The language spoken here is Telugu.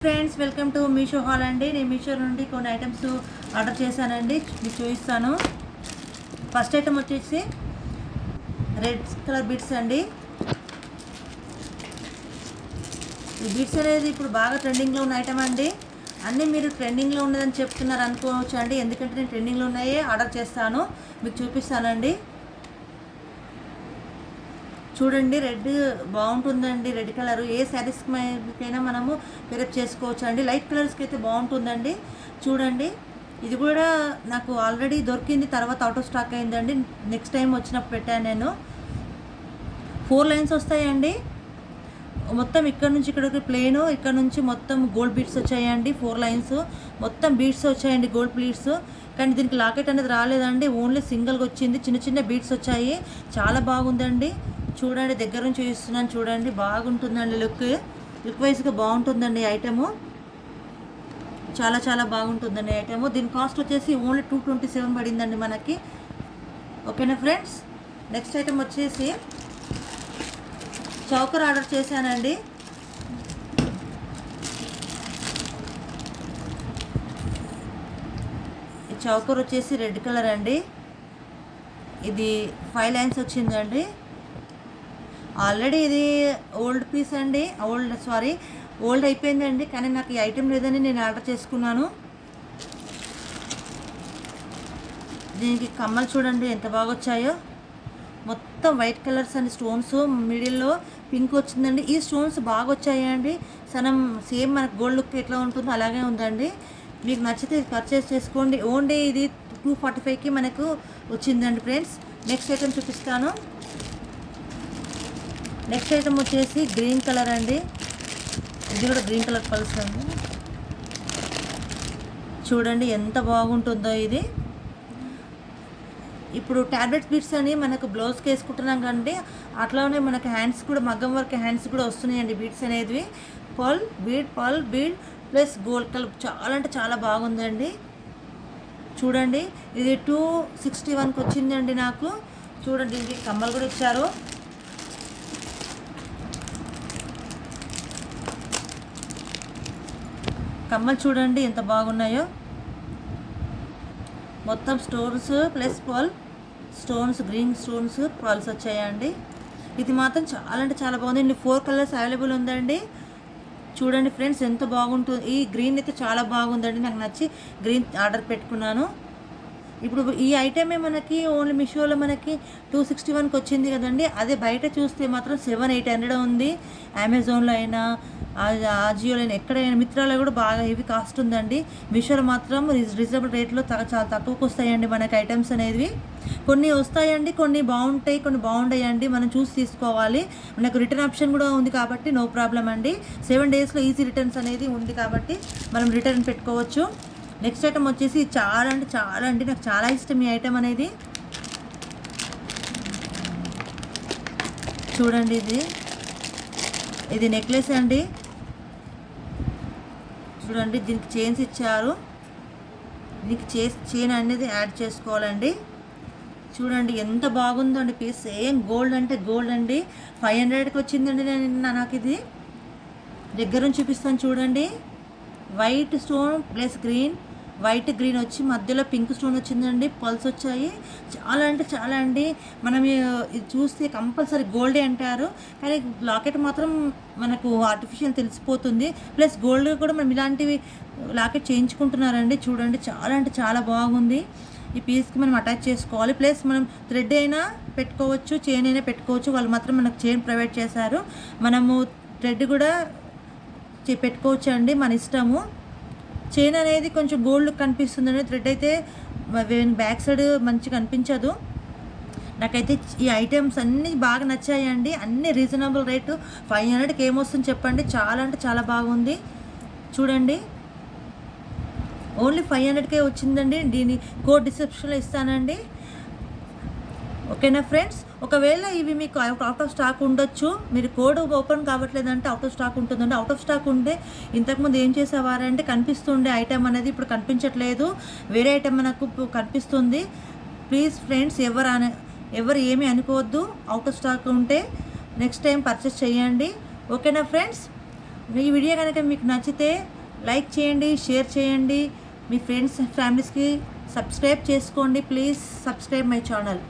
Friends, welcome to Meesho hall అండి. నేను మీషో నుండి కొన్ని ఐటమ్స్ ఆర్డర్ చేశానండి, మీకు చూపిస్తాను. ఫస్ట్ ఐటమ్ వచ్చేసి రెడ్ కలర్ బీడ్స్ అండి. ఈ బీడ్స్ అనేది ఇప్పుడు బాగా ట్రెండింగ్లో ఉన్న ఐటమ్ అండి. అన్నీ మీరు ట్రెండింగ్లో ఉన్నదని చెప్తున్నారు అనుకోవచ్చు అండి, ఎందుకంటే నేను ట్రెండింగ్లో ఉన్నాయే ఆర్డర్ చేస్తాను, మీకు చూపిస్తానండి. చూడండి, రెడ్ బాగుంటుందండి. రెడ్ కలర్ ఏ శారీస్కైనా మనము పేరప్ చేసుకోవచ్చు అండి. లైట్ కలర్స్కి అయితే బాగుంటుందండి. చూడండి, ఇది కూడా నాకు ఆల్రెడీ దొరికింది, తర్వాత అవుట్ ఆఫ్ స్టాక్ అయిందండి. నెక్స్ట్ టైం వచ్చినప్పుడు పెట్టాను నేను. 4 లైన్స్ వస్తాయండి. మొత్తం ఇక్కడ నుంచి ఇక్కడికి ప్లేను, ఇక్కడ నుంచి మొత్తం గోల్డ్ బీడ్స్ వచ్చాయండి. 4 లైన్స్ మొత్తం బీడ్స్ వచ్చాయండి, గోల్డ్ బీడ్స్. కానీ దీనికి లాకెట్ అనేది రాలేదండి, ఓన్లీ సింగిల్గా వచ్చింది. చిన్న చిన్న బీడ్స్ వచ్చాయి, చాలా బాగుందండి. చూడండి, దగ్గర నుంచి చూస్తున్నాను, చూడండి బాగుంటుందండి. లుక్ వైజ్గా బాగుంటుందండి ఐటము, చాలా చాలా బాగుంటుందండి ఐటము. దీని కాస్ట్ వచ్చేసి ఓన్లీ 227 పడిందండి మనకి. ఓకేనా ఫ్రెండ్స్, నెక్స్ట్ ఐటమ్ వచ్చేసి చౌకర్ ఆర్డర్ చేశానండి. ఈ చౌకర్ వచ్చేసి రెడ్ కలర్ అండి. ఇది 5 లైన్స్ వచ్చిందండి. ఆల్రెడీ ఇది ఓల్డ్ పీస్ అండి, ఓల్డ్ అయిపోయిందండి. కానీ నాకు ఈ ఐటెం లేదని నేను ఆర్డర్ చేసుకున్నాను. దీనికి కమ్మలు చూడండి ఎంత బాగా వచ్చాయో. మొత్తం వైట్ కలర్స్ అండి, స్టోన్స్ మిడిల్లో పింక్ వచ్చిందండి. ఈ స్టోన్స్ బాగా వచ్చాయండి. సేమ్ మనకు గోల్డ్ లుక్ ఎట్లా ఉంటుందో అలాగే ఉందండి. మీకు నచ్చితే పర్చేస్ చేసుకోండి. ఓన్లీ ఇది 245కి మనకు వచ్చిందండి ఫ్రెండ్స్. నెక్స్ట్ ఐటెం చూపిస్తాను. నెక్స్ట్ ఐటమ్ వచ్చేసి గ్రీన్ కలర్ అండి. ఇది కూడా గ్రీన్ కలర్ పల్స్ అండి. చూడండి ఎంత బాగుంటుందో ఇది. ఇప్పుడు ట్యాబ్లెట్ బీడ్స్ అని మనకు బ్లౌజ్కి వేసుకుంటున్నాం కండి, అట్లానే మనకు హ్యాండ్స్ కూడా, మగ్గం వర్క్ హ్యాండ్స్ కూడా వస్తున్నాయండి బీడ్స్ అనేది. పల్ బీడ్ ప్లస్ గోల్డ్ కలర్, చాలా అంటే చాలా బాగుందండి. చూడండి, ఇది 261కి వచ్చిందండి నాకు. చూడండి, దీనికి కమ్మలు కూడా ఇచ్చారు. కమ్మలు చూడండి ఎంత బాగున్నాయో. మొత్తం stones plus stones, green stones pearls వచ్చాయండి. ఇది మాత్రం చాలా అంటే చాలా బాగుంది. ఇందులో 4 కలర్స్ అవైలబుల్ ఉందండి. చూడండి ఫ్రెండ్స్ ఎంత బాగుంటుంది. ఈ గ్రీన్ అయితే చాలా బాగుందండి, నాకు నచ్చి గ్రీన్ ఆర్డర్ పెట్టుకున్నాను. ఇప్పుడు ఈ ఐటమే మనకి ఓన్లీ మీషోలో మనకి 261కి వచ్చింది కదండి. అదే బయట చూస్తే మాత్రం 700-800 ఉంది. అమెజాన్లో అయినా, ఆజియోలో అయినా, ఎక్కడైనా, మిత్రాలో కూడా బాగా హెవీ కాస్ట్ ఉందండి. మీషోలో మాత్రం రీజనబుల్ రేట్లో చాలా తక్కువకి వస్తాయండి మనకి ఐటమ్స్ అనేవి. కొన్ని వస్తాయండి, కొన్ని బాగుంటాయి, కొన్ని బాగుంటాయండి. మనం చూసి తీసుకోవాలి. మనకు రిటర్న్ ఆప్షన్ కూడా ఉంది కాబట్టి నో ప్రాబ్లం అండి. 7 డేస్లో ఈజీ రిటర్న్స్ అనేది ఉంది కాబట్టి మనం రిటర్న్ పెట్టుకోవచ్చు. నెక్స్ట్ ఐటమ్ వచ్చేసి చాలా అంటే నాకు చాలా ఇష్టం ఈ ఐటమ్ అనేది. చూడండి, ఇది నెక్లెస్ అండి. చూడండి, దీనికి చైన్స్ ఇచ్చారు. దీనికి చైన్ అనేది యాడ్ చేసుకోవాలండి. చూడండి ఎంత బాగుందో అండి పీస్. సేమ్ గోల్డ్ అంటే గోల్డ్ అండి. 500కి వచ్చిందండి. నాకు ఇది దగ్గర నుంచి చూపిస్తాను. చూడండి, white stone plus white green వచ్చి మధ్యలో పింక్ స్టోన్ వచ్చిందండి. పల్స్ వచ్చాయి. చాలా అంటే చాలా అండి. మనం ఇది చూస్తే కంపల్సరీ గోల్డే అంటారు, కానీ లాకెట్ మాత్రం మనకు ఆర్టిఫిషియల్ తెలిసిపోతుంది. ప్లస్ గోల్డ్ కూడా మనం ఇలాంటివి లాకెట్ చేయించుకుంటున్నారండి. చూడండి, చాలా అంటే చాలా బాగుంది. ఈ పీస్కి మనం అటాచ్ చేసుకోవాలి. ప్లస్ మనం థ్రెడ్ అయినా పెట్టుకోవచ్చు, చైన్ అయినా పెట్టుకోవచ్చు. వాళ్ళు మాత్రం మనకు చైన్ ప్రొవైడ్ చేశారు. మనము థ్రెడ్ కూడా పెట్టుకోవచ్చు అండి, మన ఇష్టము. చైన్ అనేది కొంచెం గోల్డ్ కనిపిస్తుందండి, థ్రెడ్ అయితే బ్యాక్ సైడ్ మంచిగా కనిపించదు. నాకైతే ఈ ఐటమ్స్ అన్నీ బాగా నచ్చాయండి. అన్నీ రీజనబుల్ రేటు. 500కి ఏమొస్తుంది చెప్పండి. చాలా అంటే చాలా బాగుంది. చూడండి, ఓన్లీ 500కే వచ్చిందండి. దీని కోడ్ డిస్క్రిప్షన్లో ఇస్తానండి. ఓకేనా ఫ్రెండ్స్, ఒకవేళ ఇవి మీకు అవుట్ ఆఫ్ స్టాక్ ఉండొచ్చు. మీరు కోడ్ ఓపెన్ కావట్లేదంటే అవుట్ ఆఫ్ స్టాక్ ఉంటుందండి. అవుట్ ఆఫ్ స్టాక్ ఉంటే ఇంతకుముందు ఏం చేసేవారంటే కనిపిస్తుండే ఐటమ్ అనేది ఇప్పుడు కనిపించట్లేదు, వేరే ఐటమ్ మనకు కనిపిస్తుంది. ప్లీజ్ ఫ్రెండ్స్, ఎవరు ఏమీ అనుకోవద్దు. అవుట్ ఆఫ్ స్టాక్ ఉంటే నెక్స్ట్ టైం పర్చేస్ చేయండి. ఓకేనా ఫ్రెండ్స్, ఈ వీడియో కనుక మీకు నచ్చితే లైక్ చేయండి, షేర్ చేయండి, మీ ఫ్రెండ్స్ ఫ్యామిలీస్కి సబ్స్క్రైబ్ చేసుకోండి. Please subscribe my channel.